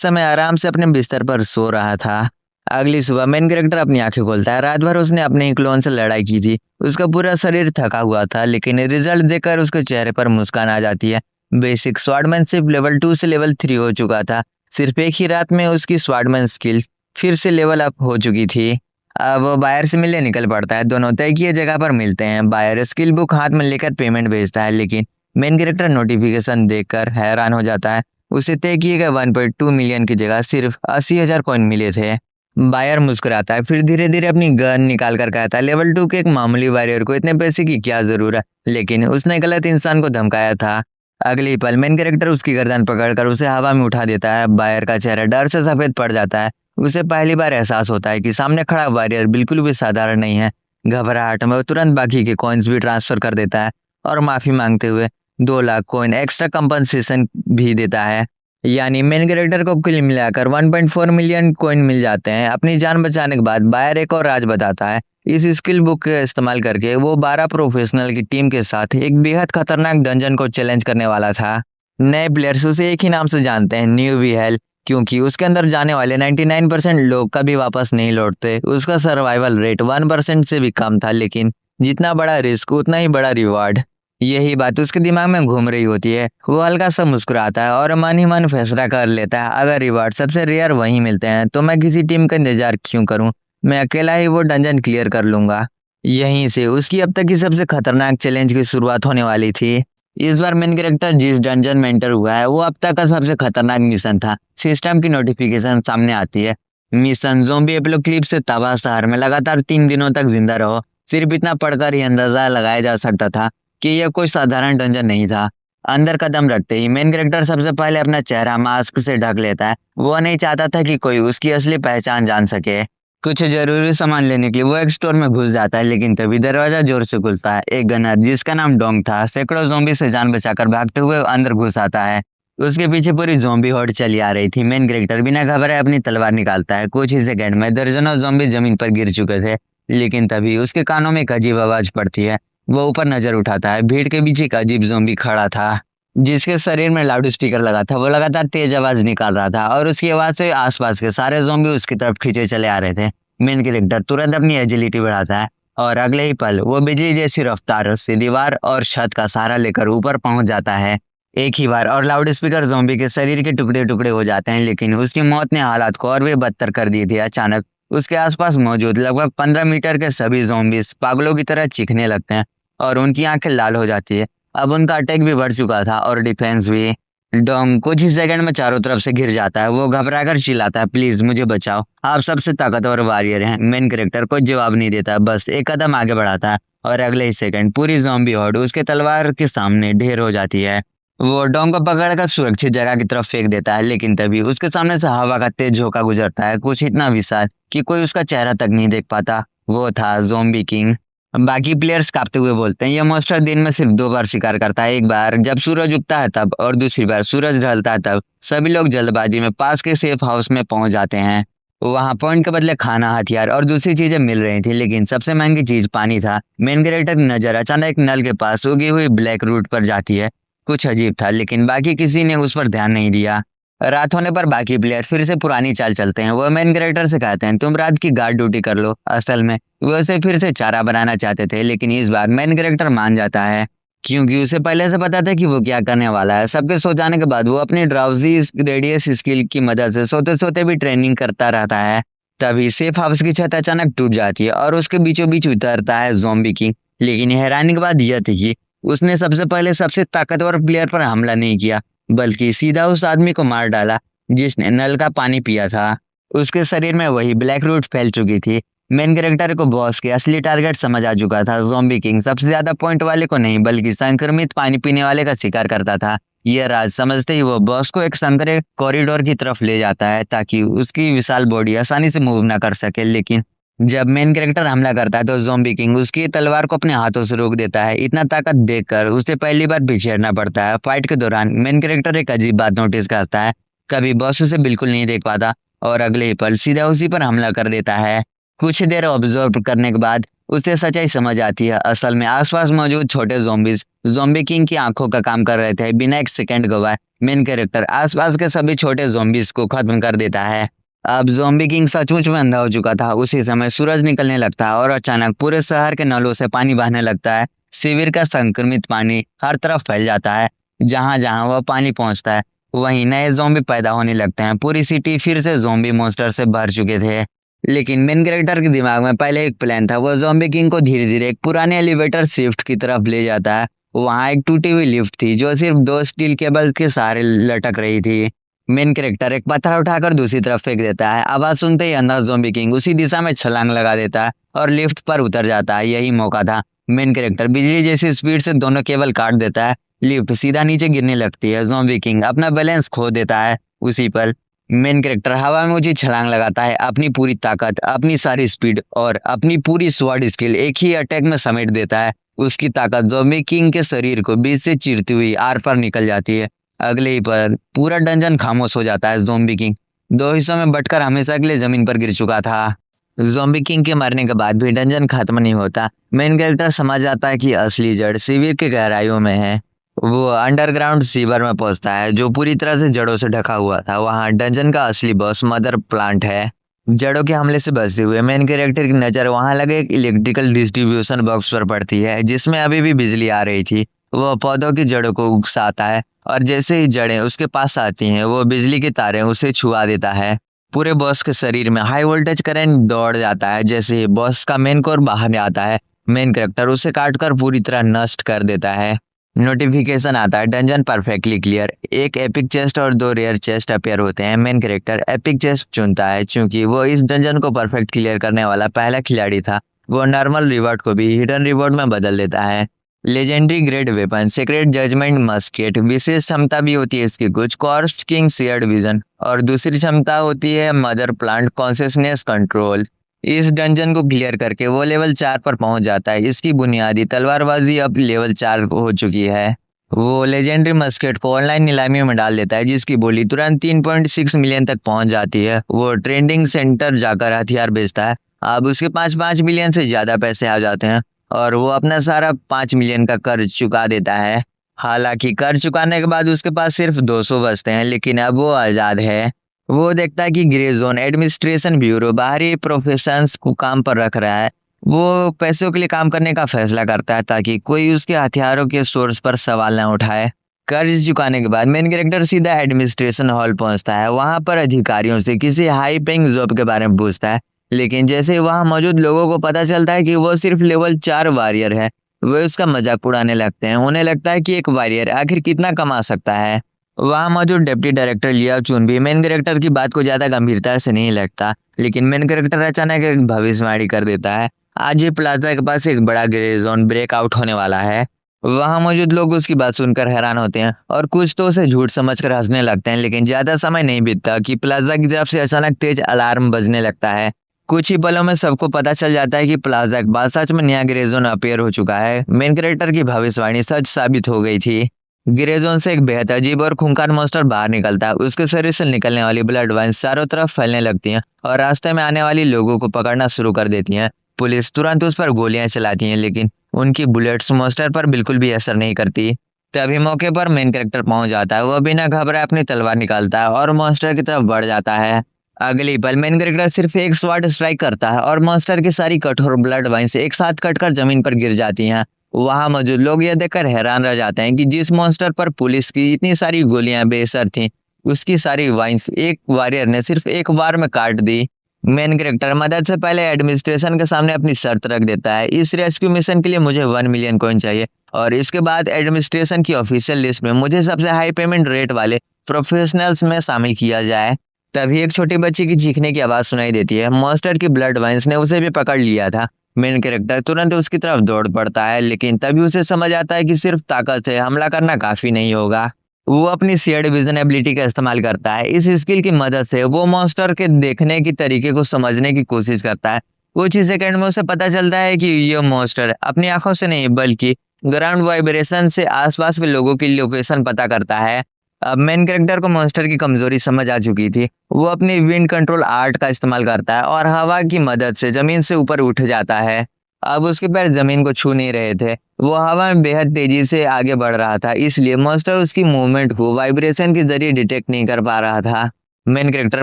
समय आराम से अपने बिस्तर पर सो रहा था। अगली सुबह मेन कैरेक्टर अपनी आंखें खोलता है। रात भर उसने अपने ही क्लोन से लड़ाई की थी। उसका पूरा शरीर थका हुआ था लेकिन रिजल्ट देखकर उसके चेहरे पर मुस्कान आ जाती है। बेसिक स्वॉर्डमैनशिप लेवल 2 से लेवल 3 हो चुका था। सिर्फ एक ही रात में उसकी स्वॉर्डमैन स्किल फिर से लेवल अप हो चुकी थी। अब वो बायर से मिलने निकल पड़ता है। दोनों तय किए जगह पर मिलते हैं। बायर स्किल बुक हाथ में लेकर पेमेंट भेजता है लेकिन मेन कैरेक्टर नोटिफिकेशन देखकर हैरान हो जाता है। उसे तय किए गए 1.2 मिलियन की जगह सिर्फ 80,000 कॉइन मिले थे। बायर मुस्कुराता है फिर धीरे धीरे अपनी गन निकाल कर कहता है लेवल 2 के एक मामूली वॉरियर को इतने पैसे की क्या जरूरत, लेकिन उसने गलत इंसान को धमकाया था। अगली पल मेन कैरेक्टर उसकी गर्दन पकड़कर उसे हवा में उठा देता है। बायर का चेहरा डर से सफेद पड़ जाता है। उसे पहली बार एहसास होता है कि सामने खड़ा वॉरियर बिल्कुल भी साधारण नहीं है। घबराहट में वो तुरंत बाकी के कॉइन्स भी ट्रांसफर कर देता है और माफी मांगते हुए 2 लाख कॉइन एक्स्ट्रा कंपनसेशन भी देता है। यानी मेन कैरेक्टर को कुल मिलाकर 1.4 मिलियन कॉइन मिल जाते हैं। अपनी जान बचाने के बाद बायर एक और राज बताता है। इस स्किल बुक का इस्तेमाल करके वो 12 प्रोफेशनल की टीम के साथ एक बेहद खतरनाक डंजन को चैलेंज करने वाला था। नए प्लेयर्स उसे एक ही नाम से जानते हैं, न्यू वी हेल, क्योंकि उसके अंदर जाने वाले 99% लोग कभी वापस नहीं लौटते। उसका सर्वाइवल रेट 1% से भी कम था लेकिन जितना बड़ा रिस्क उतना ही बड़ा रिवॉर्ड। यही बात उसके दिमाग में घूम रही होती है। वो हल्का सा मुस्कुराता है और मन ही मन फैसला कर लेता है अगर रिवार्ड सबसे रेयर वही मिलते हैं तो मैं किसी टीम का इंतजार क्यों करूं, मैं अकेला ही वो डंजन क्लियर कर लूंगा। यहीं से उसकी अब तक की सबसे खतरनाक चैलेंज की शुरुआत होने वाली थी। इस बार मेन कैरेक्टर जिस डंजन में एंटर हुआ है वो अब तक का सबसे खतरनाक मिशन था। सिस्टम की नोटिफिकेशन सामने आती है। मिशन ज़ोंबी एपोकलिप्स से तबाह शहर में लगातार 3 दिनों तक जिंदा रहो। सिर्फ इतना पढ़कर ही अंदाजा लगाया जा सकता था कि यह कोई साधारण डंजन नहीं था। अंदर कदम रखते ही मेन कैरेक्टर सबसे पहले अपना चेहरा मास्क से ढक लेता है। वो नहीं चाहता था कि कोई उसकी असली पहचान जान सके। कुछ जरूरी सामान लेने के लिए वो एक स्टोर में घुस जाता है लेकिन तभी दरवाजा जोर से खुलता है। एक गनर जिसका नाम डोंग था सैकड़ों ज़ोंबी से जान बचाकर भागते हुए अंदर घुस आता है। उसके पीछे पूरी ज़ोंबी हॉर्ड चली आ रही थी। मेन कैरेक्टर बिना घबराए अपनी तलवार निकालता है। कुछ ही सेकंड में दर्जनों ज़ोंबी जमीन पर गिर चुके थे लेकिन तभी उसके कानों में एक अजीब आवाज पड़ती है। वो ऊपर नजर उठाता है। भीड़ के बीच एक अजीब ज़ोंबी खड़ा था जिसके शरीर में लाउड स्पीकर लगा था। वो लगातार तेज आवाज निकाल रहा था और उसकी आवाज से आसपास के सारे ज़ोंबी उसकी तरफ खींचे चले आ रहे थे। मेन कैरेक्टर तुरंत अपनी एजिलिटी बढ़ाता है और अगले ही पल वो बिजली जैसी रफ्तार से दीवार और छत का सहारा लेकर ऊपर पहुंच जाता है। एक ही बार और लाउड स्पीकर ज़ोंबी के शरीर के टुकड़े टुकड़े हो जाते हैं लेकिन उसकी मौत ने हालात को और भी बदतर कर दिए थे। अचानक उसके आसपास मौजूद लगभग 15 मीटर के सभी ज़ोंबीज पागलों की तरह चीखने लगते हैं और उनकी आंखें लाल हो जाती है। अब उनका अटैक भी बढ़ चुका था और डिफेंस भी। डोंग कुछ ही सेकंड में चारों तरफ से घिर जाता है। वो घबराकर चिल्लाता है, प्लीज मुझे बचाओ, आप सबसे ताकतवर वॉरियर हैं। मेन कैरेक्टर को जवाब नहीं देता, बस एक कदम आगे बढ़ाता है और अगले ही सेकंड पूरी ज़ॉम्बी हॉर्ड उसके तलवार के सामने ढेर हो जाती है। वो डोंग को पकड़कर सुरक्षित जगह की तरफ फेंक देता है लेकिन तभी उसके सामने से हवा का तेज झोंका गुजरता है, कुछ इतना विशाल कि कोई उसका चेहरा तक नहीं देख पाता। वो था ज़ॉम्बी किंग। बाकी प्लेयर्स कांपते हुए बोलते हैं, यह मॉन्स्टर दिन में सिर्फ 2 बार शिकार करता है, एक बार जब सूरज उगता है तब और दूसरी बार सूरज ढलता है तब। सभी लोग जल्दबाजी में पास के सेफ हाउस में पहुंच जाते हैं। वहां पॉइंट के बदले खाना, हथियार और दूसरी चीजें मिल रही थी लेकिन सबसे महंगी चीज पानी था। मेन कैरेक्टर की नजर अचानक नल के पास उगी हुई ब्लैक रूट पर जाती है। कुछ अजीब था लेकिन बाकी किसी ने उस पर ध्यान नहीं दिया। रात होने पर बाकी प्लेयर फिर से पुरानी चाल चलते हैं। वो मेन कैरेक्टर से कहते हैं, तुम रात की गार्ड ड्यूटी कर लो। असल में वो उसे फिर से चारा बनाना चाहते थे लेकिन इस बार मेन कैरेक्टर मान जाता है क्योंकि उसे पहले से पता था कि वो क्या करने वाला है। सबके सो जाने के बाद वो अपनी ड्राउजी रेडियस स्किल की मदद से सोते सोते भी ट्रेनिंग करता रहता है। तभी सेफ हाउस की छत अचानक टूट जाती है और उसके बीचों बीच उतरता है ज़ॉम्बी किंग। लेकिन हैरानी की बात यह थी कि उसने सबसे पहले सबसे ताकतवर प्लेयर पर हमला नहीं किया बल्कि सीधा उस आदमी को मार डाला जिसने नल का पानी पिया था। उसके शरीर में वही ब्लैक रूट फैल चुकी थी। मेन कैरेक्टर को बॉस के असली टारगेट समझ आ चुका था। ज़ॉम्बी किंग सबसे ज्यादा पॉइंट वाले को नहीं बल्कि संक्रमित पानी पीने वाले का शिकार करता था। यह राज समझते ही वो बॉस को एक संकरे कॉरिडोर की तरफ ले जाता है ताकि उसकी विशाल बॉडी आसानी से मूव ना कर सके। लेकिन जब मेन कैरेक्टर हमला करता है तो ज़ॉम्बी किंग उसकी तलवार को अपने हाथों से रोक देता है। इतना ताकत देखकर उसे पहली बार पीछे हटना पड़ता है। फाइट के दौरान मेन कैरेक्टर एक अजीब बात नोटिस करता है, कभी बॉस उसे बिल्कुल नहीं देख पाता और अगले ही पल सीधा उसी पर हमला कर देता है। कुछ देर ऑब्जर्व करने के बाद उसे सच्चाई समझ आती है। असल में आसपास मौजूद छोटे ज़ॉम्बीज ज़ॉम्बी किंग की आंखों का काम कर रहे थे। बिना एक सेकंड गवाए मेन कैरेक्टर आसपास के सभी छोटे ज़ॉम्बीज को खत्म कर देता है। अब ज़ॉम्बी किंग सचमुच में अंधा हो चुका था। उसी समय सूरज निकलने लगता है और अचानक पूरे शहर के नलों से पानी बहने लगता है। शिविर का संक्रमित पानी हर तरफ फैल जाता है। जहां जहां वह पानी पहुंचता है वहीं नए ज़ॉम्बी पैदा होने लगते हैं। पूरी सिटी फिर से ज़ॉम्बी मॉन्स्टर से भर चुके थे। लेकिन मेन कैरेक्टर के दिमाग में पहले एक प्लान था। वो ज़ॉम्बी किंग को धीरे धीरे एक पुराने एलिवेटर शिफ्ट की तरफ ले जाता है। वहां एक टूटी हुई लिफ्ट थी जो सिर्फ दो स्टील केबल्स के सहारे लटक रही थी। मेन कैरेक्टर एक पत्थर उठाकर दूसरी तरफ फेंक देता है। आवाज सुनते ही अंधा ज़ॉम्बी किंग उसी दिशा में छलांग लगा देता है और लिफ्ट पर उतर जाता है। यही मौका था। मेन कैरेक्टर बिजली जैसी स्पीड से दोनों केबल काट देता है। लिफ्ट सीधा नीचे गिरने लगती है। ज़ॉम्बी किंग अपना बैलेंस खो देता है। उसी पल मेन कैरेक्टर हवा में ऊंची छलांग लगाता है। अपनी पूरी ताकत, अपनी सारी स्पीड और अपनी पूरी स्वॉर्ड स्किल एक ही अटैक में समेट देता है। उसकी ताकत ज़ॉम्बी किंग के शरीर को बीच से चीरती हुई आर पार निकल जाती है। अगले ही पल पूरा डंजन खामोश हो जाता है। ज़ॉम्बी किंग दो हिस्सों में बंटकर हमेशा के लिए जमीन पर गिर चुका था। ज़ॉम्बी किंग के मरने के बाद भी डंजन खत्म नहीं होता। मेन कैरेक्टर समझ आता है कि असली जड़ शिविर के गहराइयों में है। वो अंडरग्राउंड सीवर में पहुंचता है जो पूरी तरह से जड़ों से ढका हुआ था। वहां डंजन का असली बॉस मदर प्लांट है। जड़ों के हमले से बचते हुए मेन कैरेक्टर की नजर वहां लगे एक इलेक्ट्रिकल डिस्ट्रीब्यूशन बॉक्स पर पड़ती है जिसमें अभी भी बिजली आ रही थी। वो पौधों की जड़ों को उकसाता है और जैसे ही जड़ें उसके पास आती हैं वो बिजली की तारें उसे छुआ देता है। पूरे बॉस के शरीर में हाई वोल्टेज करंट दौड़ जाता है। जैसे ही बॉस का मेन कोर बाहर आता है मेन कैरेक्टर उसे काटकर पूरी तरह नष्ट कर देता है। नोटिफिकेशन आता है, डंजन परफेक्टली क्लियर। एक एपिक चेस्ट और दो रेयर चेस्ट अपेयर होते हैं। मेन कैरेक्टर एपिक चेस्ट चुनता है क्योंकि वो इस डंजन को परफेक्ट क्लियर करने वाला पहला खिलाड़ी था। वो नॉर्मल रिवॉर्ड को भी हिडन रिवॉर्ड में बदल देता है। Legendary grade weapon secret judgement musket विशेष क्षमता भी होती है इसकी कुछ। कॉर्प्स किंग शेयर्ड विजन और दूसरी क्षमता होती है मदर प्लांट कॉन्शियसनेस कंट्रोल। इस डंजन को क्लियर करके वो लेवल 4 पर पहुंच जाता है। इसकी बुनियादी तलवारबाजी अब लेवल 4 हो चुकी है। वो लेजेंडरी मस्केट को ऑनलाइन नीलामी में डाल देता है जिसकी बोली तुरंत 3.6 मिलियन तक पहुंच जाती है। वो ट्रेंडिंग सेंटर जाकर हथियार बेचता है। अब उसके 5 मिलियन से ज्यादा पैसे आ जाते हैं और वो अपना सारा 5 मिलियन का कर्ज चुका देता है। हालांकि कर्ज चुकाने के बाद उसके पास सिर्फ 200 बचते हैं लेकिन अब वो आजाद है। वो देखता है कि ग्रे जोन एडमिनिस्ट्रेशन ब्यूरो बाहरी प्रोफेशंस को काम पर रख रहा है। वो पैसों के लिए काम करने का फैसला करता है ताकि कोई उसके हथियारों के सोर्स पर सवाल न उठाए। कर्ज चुकाने के बाद मेन कैरेक्टर सीधा एडमिनिस्ट्रेशन हॉल पहुंचता है। वहां पर अधिकारियों से किसी हाई पेइंग जॉब के बारे में पूछता है लेकिन जैसे ही वहां मौजूद लोगों को पता चलता है कि वो सिर्फ लेवल 4 वॉरियर है वे उसका मजाक उड़ाने लगते हैं। उन्हें लगता है कि एक वॉरियर आखिर कितना कमा सकता है। वहां मौजूद डिप्टी डायरेक्टर लिया चुन भी मेन कैरेक्टर की बात को ज्यादा गंभीरता से नहीं लगता लेकिन मेन कैरेक्टर अचानक एक भविष्यवाणी कर देता है। आज ही प्लाजा के पास एक बड़ा ग्रे जोन ब्रेकआउट होने वाला है। वहां मौजूद लोग उसकी बात सुनकर हैरान होते हैं और कुछ तो उसे झूठ समझकर हंसने लगते हैं। लेकिन ज्यादा समय नहीं बीतता कि प्लाजा की तरफ से अचानक तेज अलार्म बजने लगता है। कुछ ही पलों में सबको पता चल जाता है कि प्लाजा के बाद सच में नया ग्रे जोन अपेयर हो चुका है। मेन कैरेक्टर की भविष्यवाणी सच साबित हो गई थी। ग्रे जोन से एक बेहद अजीब और खूंखार मॉन्स्टर बाहर निकलता है। उसके शरीर से निकलने वाली ब्लड वाइन्स चारों तरफ फैलने लगती हैं और रास्ते में आने वाली लोगों को पकड़ना शुरू कर देती हैं। पुलिस तुरंत उस पर गोलियां चलाती हैं लेकिन उनकी बुलेट्स मॉन्स्टर पर बिल्कुल भी असर नहीं करती। तभी मौके पर मेन कैरेक्टर पहुंच जाता है। वह बिना घबराए अपनी तलवार निकालता है और मॉन्स्टर की तरफ बढ़ जाता है। अगली पल मेन कैरेक्टर सिर्फ एक स्वॉर्ड स्ट्राइक करता है और मॉन्स्टर की सारी कठोर ब्लड वाइन्स एक साथ कटकर जमीन पर गिर जाती हैं। वहां मौजूद लोग यह देखकर हैरान रह जाते हैं कि जिस मॉन्स्टर पर पुलिस की इतनी सारी गोलियां बेअसर थीं, उसकी सारी वाइन्स एक वॉरियर ने सिर्फ एक बार में काट दी। मेन कैरेक्टर मदद से पहले एडमिनिस्ट्रेशन के सामने अपनी शर्त रख देता है। इस रेस्क्यू मिशन के लिए मुझे 1 मिलियन कॉइन चाहिए और इसके बाद एडमिनिस्ट्रेशन की ऑफिशियल लिस्ट में मुझे सबसे हाई पेमेंट रेट वाले प्रोफेशनल्स में शामिल किया जाए। तभी एक छोटी बच्ची की चीखने की आवाज सुनाई देती है। मॉन्स्टर की ब्लड वाइन्स ने उसे भी पकड़ लिया था। मेन कैरेक्टर तुरंत उसकी तरफ दौड़ पड़ता है लेकिन तभी उसे समझ आता है कि सिर्फ ताकत से हमला करना काफी नहीं होगा। वो अपनी शेयर्ड विजन एबिलिटी का इस्तेमाल करता है। इस स्किल की मदद से वो मॉन्स्टर के देखने की तरीके को समझने की कोशिश करता है। कुछ ही सेकंड में उसे पता चलता है कि ये मॉन्स्टर अपनी आंखों से नहीं बल्कि ग्राउंड वाइब्रेशन से आसपास के लोगों की लोकेशन पता करता है। अब मेन कैरेक्टर को मॉन्स्टर की कमजोरी समझ आ चुकी थी। वो अपनी विंड कंट्रोल आर्ट का इस्तेमाल करता है और हवा की मदद से जमीन से ऊपर उठ जाता है। अब उसके पैर जमीन को छू नहीं रहे थे। वो हवा में बेहद तेजी से आगे बढ़ रहा था, इसलिए मॉन्स्टर उसकी मूवमेंट को वाइब्रेशन के जरिए डिटेक्ट नहीं कर पा रहा था। मेन कैरेक्टर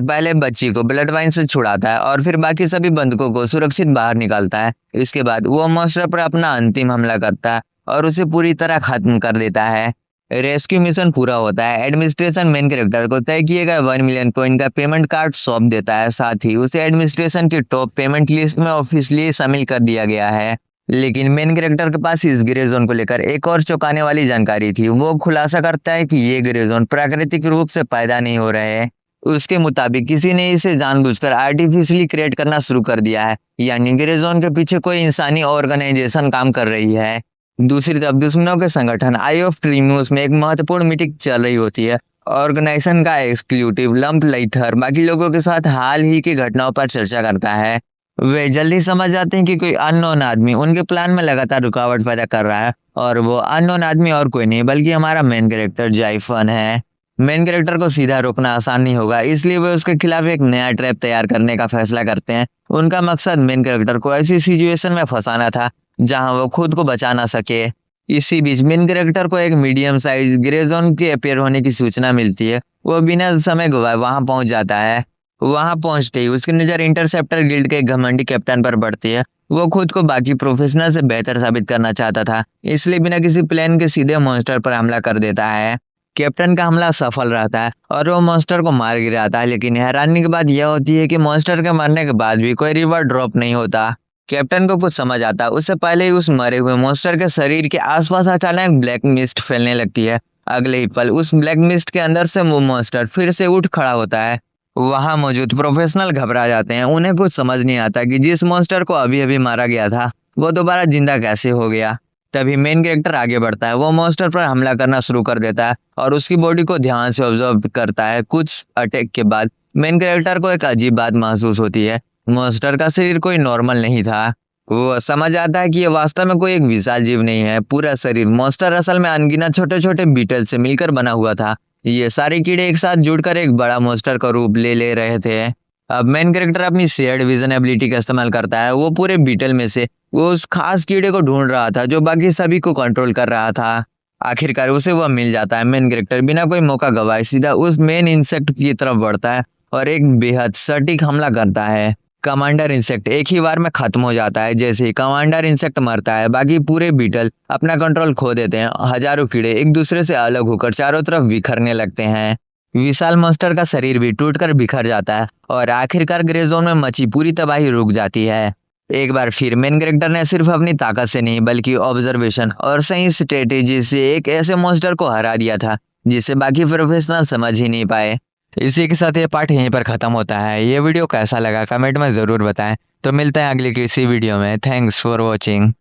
पहले बच्ची को ब्लड वाइन से छुड़ाता है और फिर बाकी सभी बंधकों को सुरक्षित बाहर निकालता है। इसके बाद वो मॉन्स्टर पर अपना अंतिम हमला करता है और उसे पूरी तरह खत्म कर देता है। रेस्क्यू मिशन पूरा होता है। एडमिनिस्ट्रेशन मेन कैरेक्टर को तय किए गए 1 मिलियन कॉइन का पेमेंट कार्ड सौंप देता है। साथ ही उसे एडमिनिस्ट्रेशन की टॉप पेमेंट लिस्ट में ऑफिशियली शामिल कर दिया गया है। लेकिन मेन कैरेक्टर के पास इस ग्रे जोन को लेकर एक और चौंकाने वाली जानकारी थी। वो खुलासा करता है कि ये ग्रे जोन प्राकृतिक रूप से पैदा नहीं हो रहे हैं। उसके मुताबिक किसी ने इसे जानबूझकर आर्टिफिशियली क्रिएट करना शुरू कर दिया है, यानी ग्रे जोन के पीछे कोई इंसानी ऑर्गेनाइजेशन काम कर रही है। दूसरी तरफ दुश्मनों के संगठन आई ऑफ ट्रिम्यूस में एक महत्वपूर्ण मीटिंग चल रही होती है। ऑर्गेनाइजेशन का एग्जीक्यूटिव लंप लाइथर बाकी लोगों के साथ हाल ही की घटनाओं पर चर्चा करता है। वे जल्दी समझ जाते हैं कि कोई अननोन आदमी उनके प्लान में लगातार रुकावट पैदा कर रहा है, और वो अननोन आदमी और कोई नहीं बल्कि हमारा मेन कैरेक्टर जाइफन है। मेन कैरेक्टर को सीधा रोकना आसान नहीं होगा, इसलिए वे उसके खिलाफ एक नया ट्रैप तैयार करने का फैसला करते हैं। उनका मकसद मेन कैरेक्टर को ऐसी सिचुएशन में फंसाना था जहां वो खुद को बचा ना सके। इसी बीच मेन कैरेक्टर को एक मीडियम साइज ग्रे जोन के अपीयर होने की सूचना मिलती है। वो बिना समय गवाए वहां पहुंच जाता है। वहां पहुंचते ही उसकी नजर इंटरसेप्टर गिल्ड के घमंडी कैप्टन पर पड़ती है। वो खुद को बाकी प्रोफेशनल से बेहतर साबित करना चाहता था, इसलिए बिना किसी प्लान के सीधे मॉन्स्टर पर हमला कर देता है। कैप्टन का हमला सफल रहता है और वो मॉन्स्टर को मार गिराता है, लेकिन हैरानी की बात यह होती है कि मॉन्स्टर के मरने के बाद भी कोई रिवॉर्ड ड्रॉप नहीं होता। कैप्टन को कुछ समझ आता है। उससे पहले ही उस मरे हुए मॉन्स्टर के शरीर के आसपास अचानक ब्लैक मिस्ट फैलने लगती है। अगले ही पल उस ब्लैक मिस्ट के अंदर से वो मॉन्स्टर फिर से उठ खड़ा होता है। वहां मौजूद प्रोफेशनल घबरा जाते हैं। उन्हें कुछ समझ नहीं आता कि जिस मॉन्स्टर को अभी अभी मारा गया था वो दोबारा जिंदा कैसे हो गया। तभी मेन कैरेक्टर आगे बढ़ता है। वो मॉन्स्टर पर हमला करना शुरू कर देता है और उसकी बॉडी को ध्यान से ऑब्जर्व करता है। कुछ अटैक के बाद मेन कैरेक्टर को एक अजीब बात महसूस होती है। मॉन्स्टर का शरीर कोई नॉर्मल नहीं था। वो समझ आता है कि ये वास्तव में कोई एक विशाल जीव नहीं है। पूरा शरीर मॉन्स्टर असल में अनगिनत छोटे छोटे बीटल से मिलकर बना हुआ था। ये सारे कीड़े एक साथ जुड़कर एक बड़ा मॉन्स्टर का रूप ले ले रहे थे। अब मेन कैरेक्टर अपनी शेयर्ड विजन एबिलिटी का इस्तेमाल करता है। वो पूरे बीटल में से वो उस खास कीड़े को ढूंढ रहा था जो बाकी सभी को कंट्रोल कर रहा था। आखिरकार उसे वह मिल जाता है। मेन कैरेक्टर बिना कोई मौका गवाए सीधा उस मेन इंसेक्ट की तरफ बढ़ता है और एक बेहद सटीक हमला करता है। कमांडर इंसेक्ट एक ही बार में खत्म हो जाता है। जैसे ही कमांडर इंसेक्ट मरता है बाकी पूरे बीटल अपना कंट्रोल खो देते हैं। हजारों कीड़े एक दूसरे से अलग होकर चारों तरफ बिखरने लगते हैं। विशाल मॉन्स्टर का शरीर भी टूटकर बिखर जाता है और आखिरकार ग्रे जोन में मची पूरी तबाही रुक जाती है। एक बार फिर मेन कैरेक्टर ने सिर्फ अपनी ताकत से नहीं बल्कि ऑब्जर्वेशन और सही स्ट्रेटेजी से एक ऐसे मॉन्स्टर को हरा दिया था जिसे बाकी प्रोफेशनल समझ ही नहीं पाए। इसी के साथ ये पार्ट यहीं पर खत्म होता है। ये वीडियो कैसा लगा कमेंट में जरूर बताएं। तो मिलते हैं अगली किसी वीडियो में। Thanks for watching.